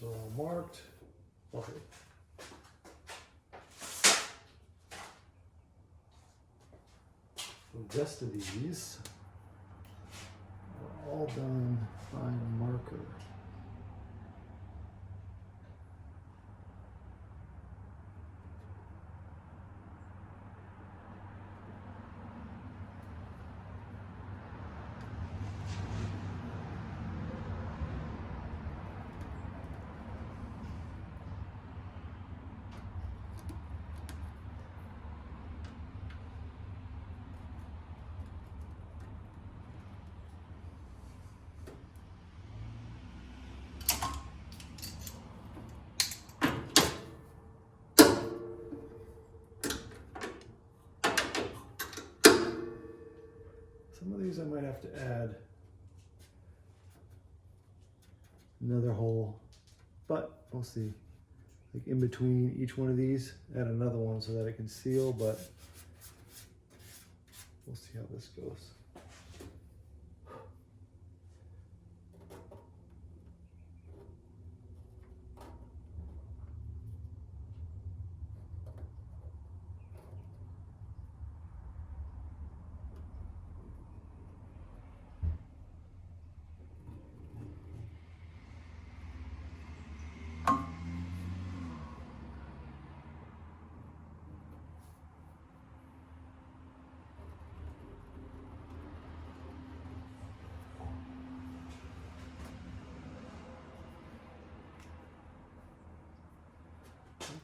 are all marked. Okay. The rest of these are all done by marker. Some of these I might have to add another hole, but we'll see. Like in between each one of these, add another one so that it can seal, but we'll see how this goes.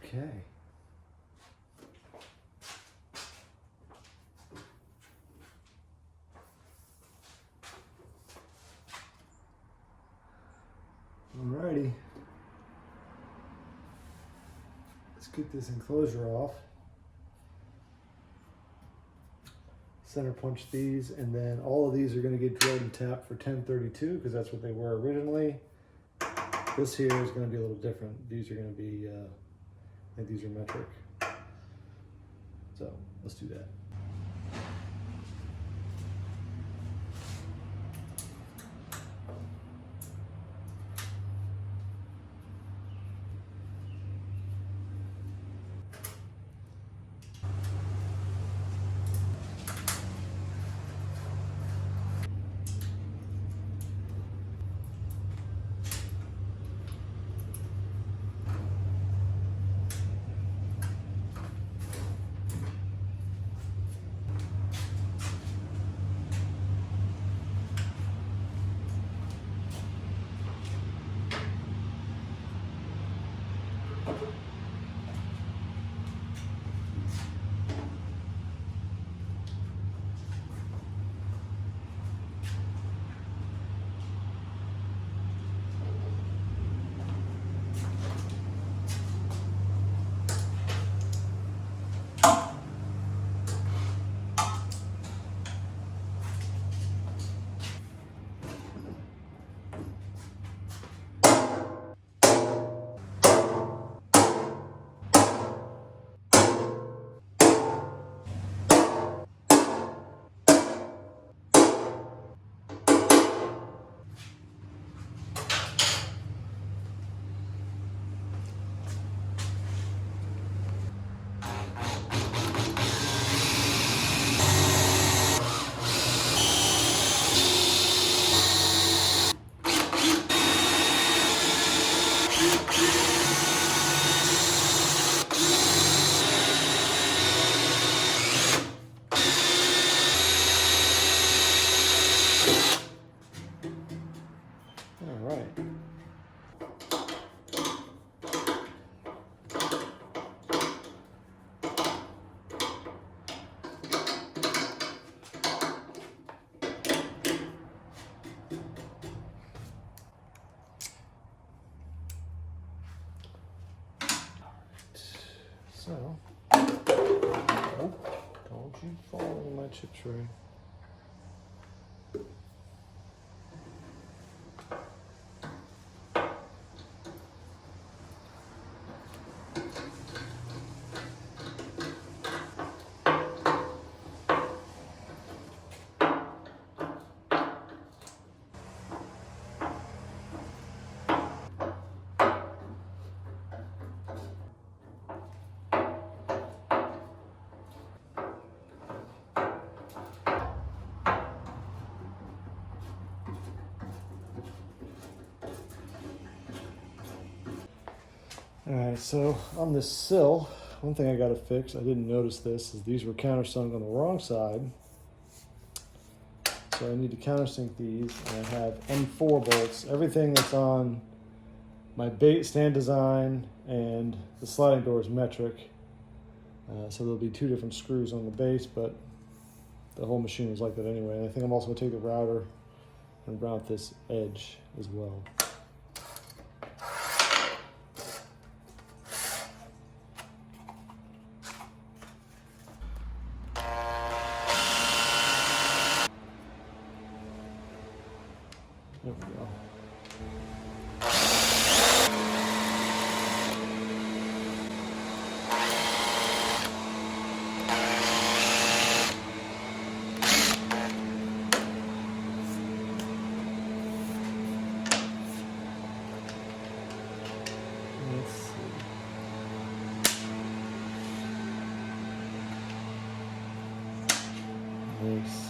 Okay. Alrighty. Let's get this enclosure off. Center punch these, and then all of these are going to get drilled and tapped for 1032 because that's what they were originally. This here is going to be a little different. These are going to be, I think these are metric. So let's do that. So, oh, don't you fall in my chip tray. Alright, so on this sill, one thing I gotta fix, I didn't notice this, is these were countersunk on the wrong side. So I need to countersink these, and I have M4 bolts. Everything that's on my bait stand design and the sliding door is metric. So there'll be 2 different screws on the base, but the whole machine is like that anyway. And I think I'm also gonna take the router and route this edge as well. There we go. Let's see. Nice.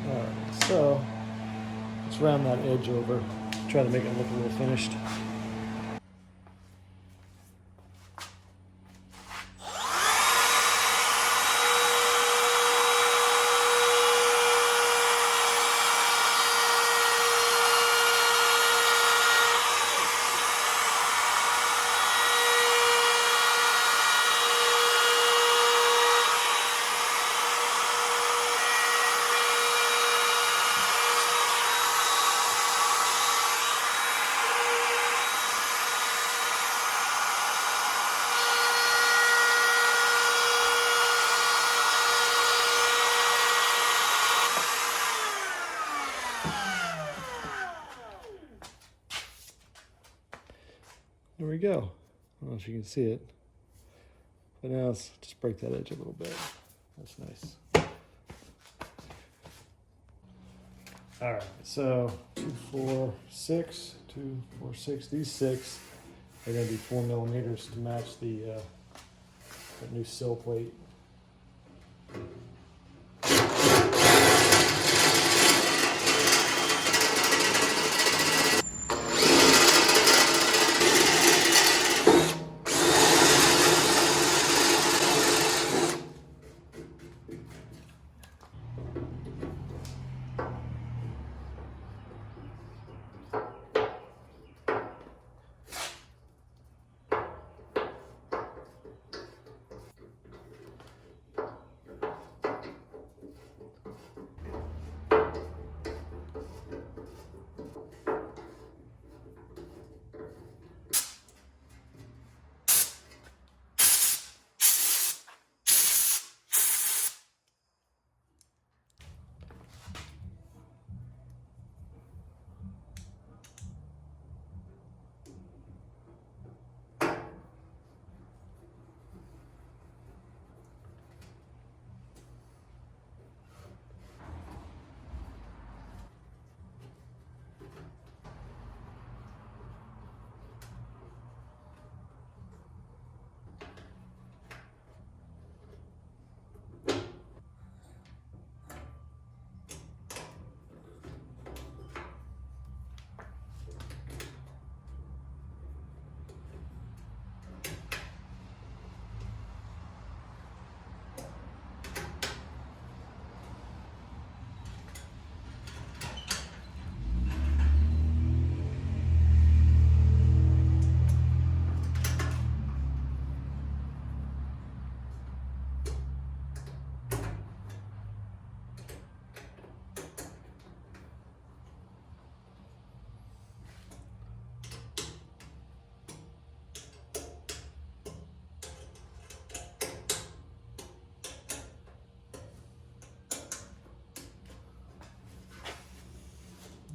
Alright, so let's round that edge over, try to make it look a little finished. There we go. I don't know if you can see it. But now let's just break that edge a little bit. That's nice. All right, so 2, 4, 6, 2, 4, 6. These 6 are going to be 4 millimeters to match the that new sill plate.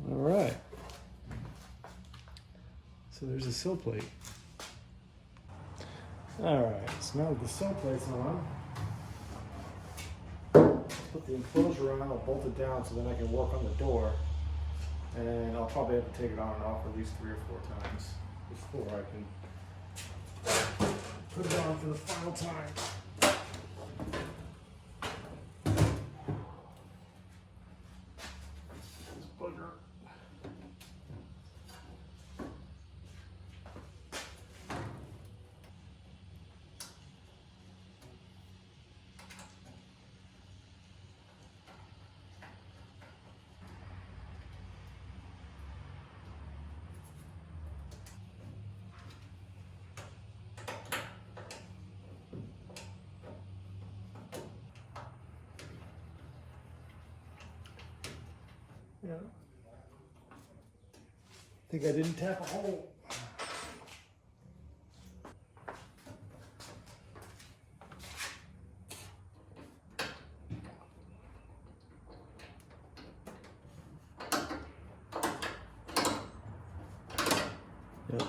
All right. So there's a sill plate. All right, so now that the sill plate's on, put the enclosure on, I'll bolt it down so then I can work on the door. And I'll probably have to take it on and off at least 3 or 4 times before I can put it on for the final time. This bugger. Yeah. I think I didn't tap a hole. Yep.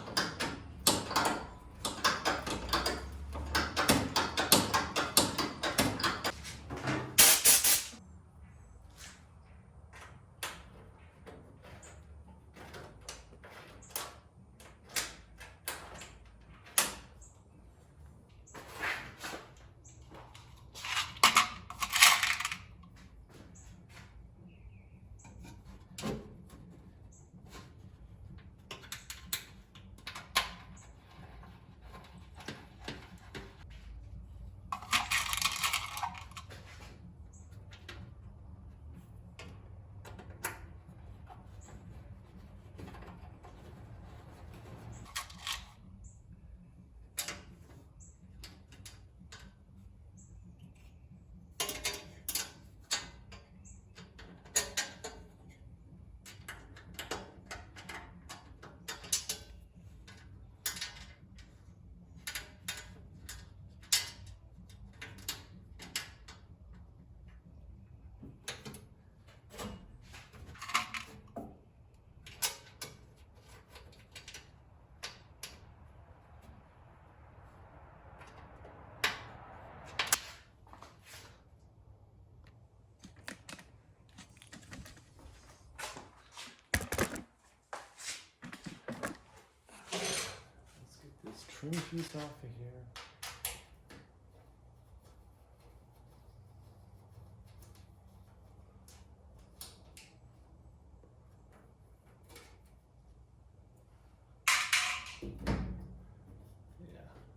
This trim piece off of here.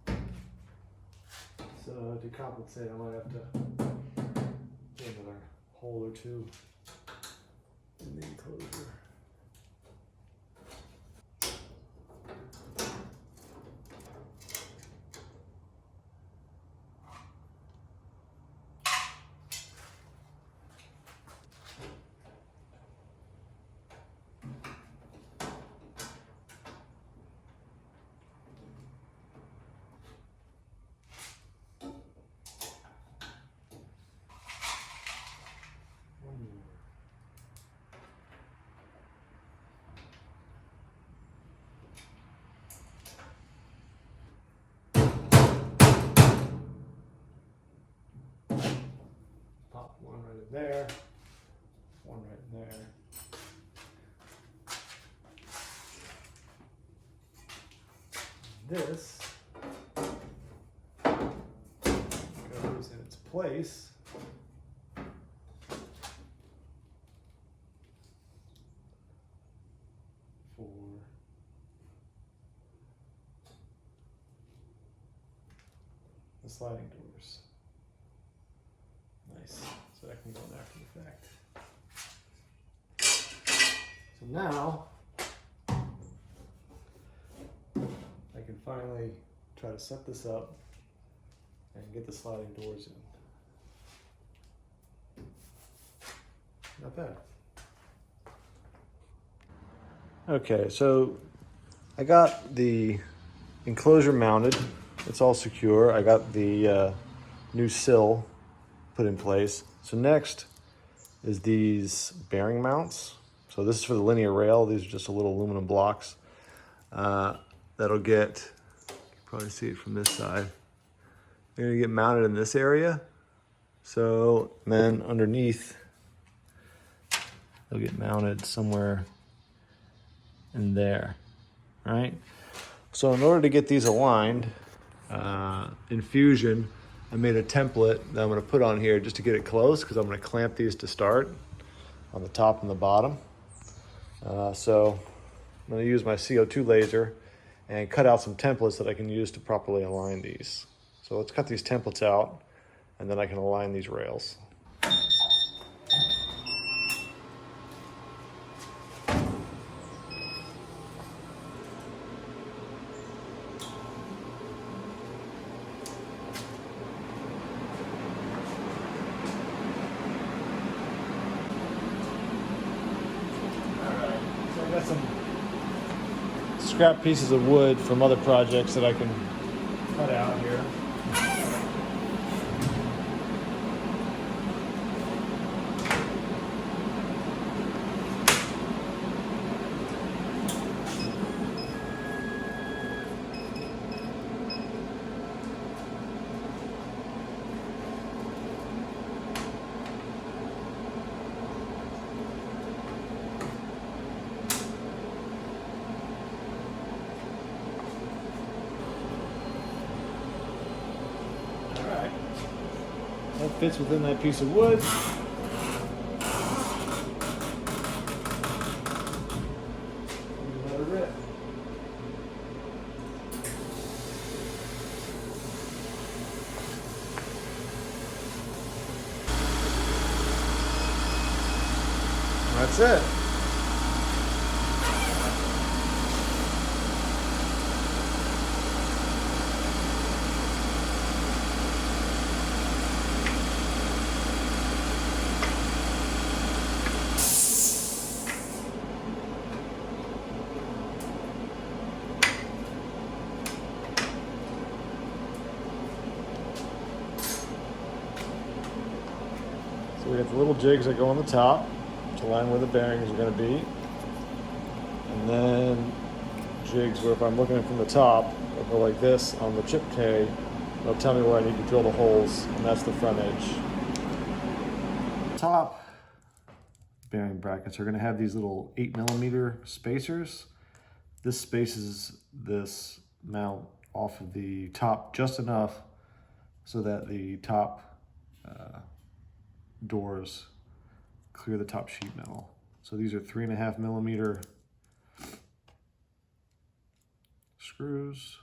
Yeah. So to compensate, I might have to do another hole or two in the enclosure. Pop one right in there, one right in there. This goes in its place. For the sliding doors. Nice. So that can go in after the fact. So now I can finally try to set this up and get the sliding doors in. Not bad. Okay, so I got the enclosure mounted. It's all secure. I got the new sill put in place. So next is these bearing mounts. So this is for the linear rail. These are just a little aluminum blocks. That'll get, you can probably see it from this side. They're gonna get mounted in this area. So then underneath, they'll get mounted somewhere in there, right? So in order to get these aligned, in Fusion, I made a template that I'm gonna put on here just to get it close, because I'm gonna clamp these to start on the top and the bottom. So I'm gonna use my CO2 laser and cut out some templates that I can use to properly align these. So let's cut these templates out, and then I can align these rails. scrap pieces of wood from other projects that I can cut out here. That fits within that piece of wood. Let it rip. That's it. So we have the little jigs that go on the top to line where the bearings are going to be. And then jigs where if I'm looking from the top, it'll go like this on the chip tray. It'll tell me where I need to drill the holes, and that's the front edge. Top bearing brackets are going to have these little 8mm spacers. This spaces this mount off of the top just enough so that the top doors clear the top sheet metal. So these are 3.5mm screws.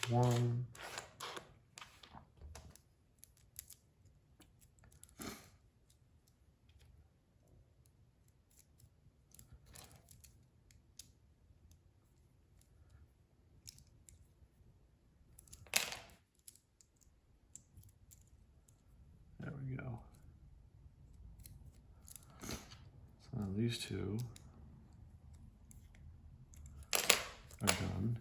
One. There we go. So now these two are done.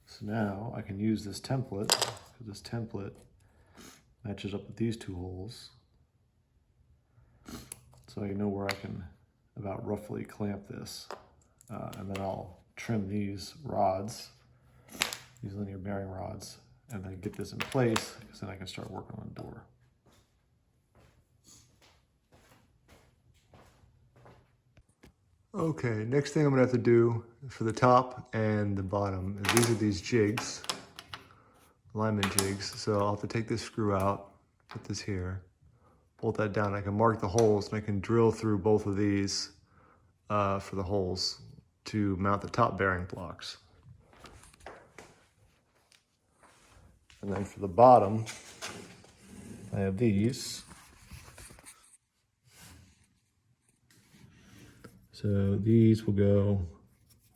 So now I can use this template, because this template matches up with these two holes. So I know where I can about roughly clamp this. And then I'll trim these rods, these linear bearing rods, and then get this in place, because then I can start working on the door. Okay, next thing I'm gonna have to do for the top and the bottom is these are these jigs, alignment jigs. So I'll have to take this screw out, put this here, bolt that down. I can mark the holes and I can drill through both of these for the holes to mount the top bearing blocks. And then for the bottom, I have these. So these will go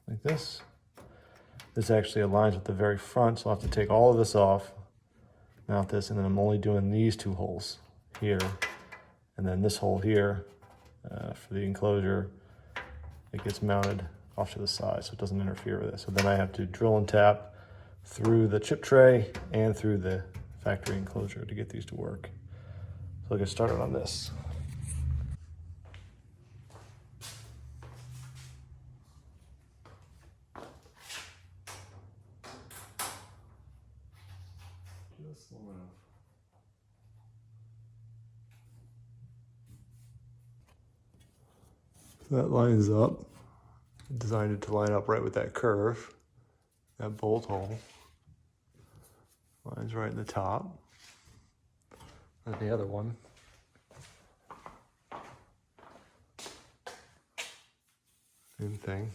like this. This actually aligns with the very front, so I'll have to take all of this off, mount this, and then I'm only doing these two holes here, and then this hole here for the enclosure. It gets mounted off to the side, so it doesn't interfere with it. So then I have to drill and tap through the chip tray and through the factory enclosure to get these to work. So I'll get started on this. Just long enough. So that lines up. I designed it to line up right with that curve. That bolt hole lines right in the top. And the other one. Same thing.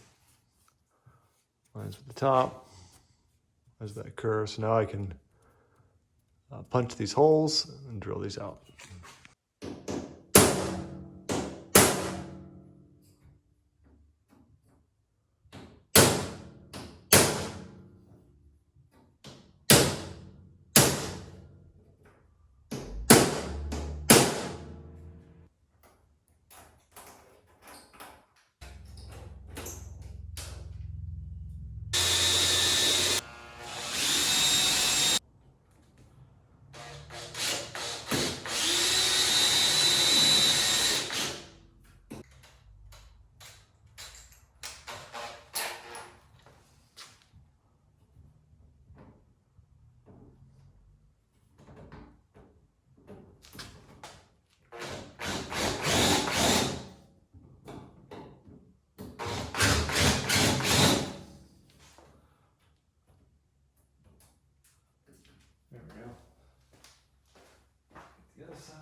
Lines with the top. There's that curve. So now I can punch these holes and drill these out. There we go. The other side.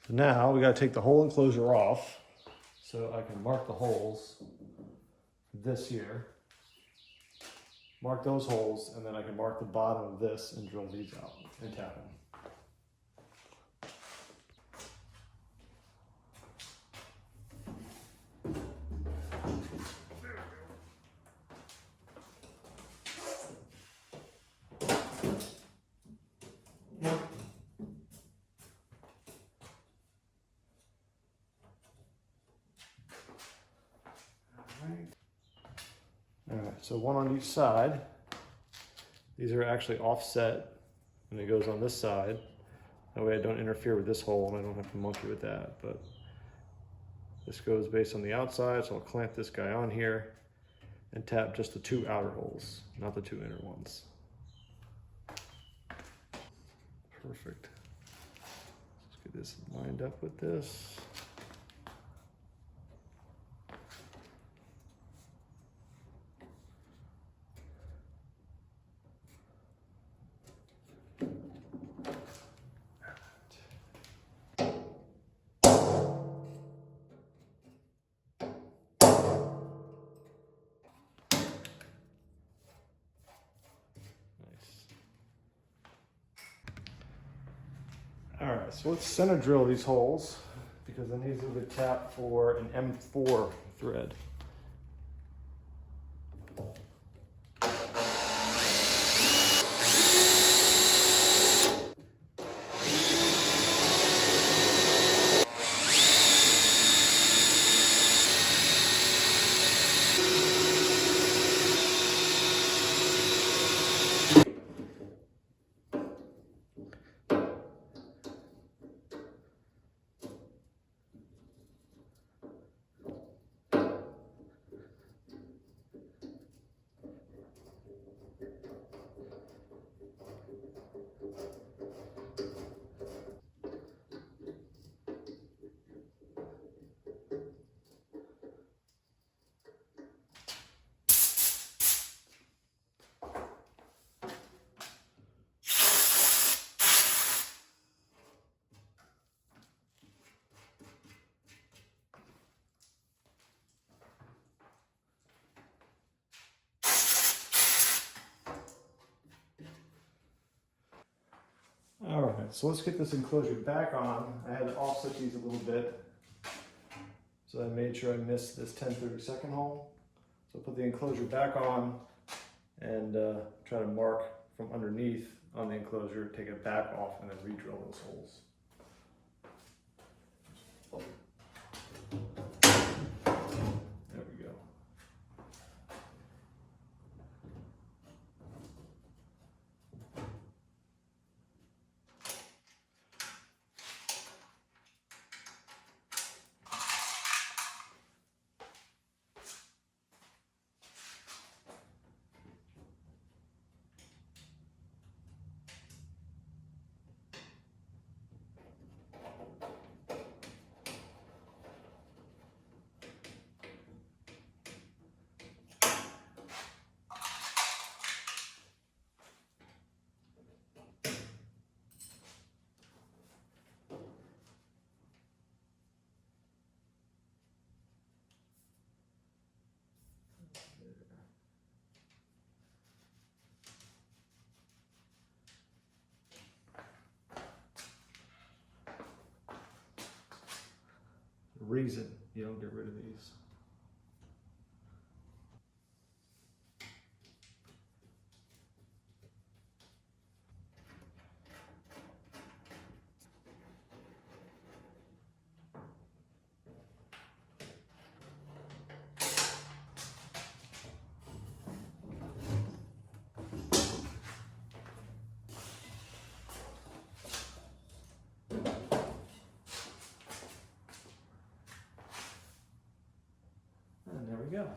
So now we got to take the whole enclosure off so I can mark the holes for this here. Mark those holes, and then I can mark the bottom of this and drill these out and tap them. All right, so one on each side. These are actually offset, and it goes on this side. That way I don't interfere with this hole, and I don't have to monkey with that. But this goes based on the outside, so I'll clamp this guy on here and tap just the 2 outer holes, not the 2 inner ones. Perfect. Let's get this lined up with this. All right, so let's center drill these holes because I need to be tapped for an M4 thread. All right, so let's get this enclosure back on. I had to offset these a little bit, so I made sure I missed this 10/32 hole. So put the enclosure back on and try to mark from underneath on the enclosure, take it back off, and then re-drill those holes. There we go. reason you don't get rid of these. And there we go.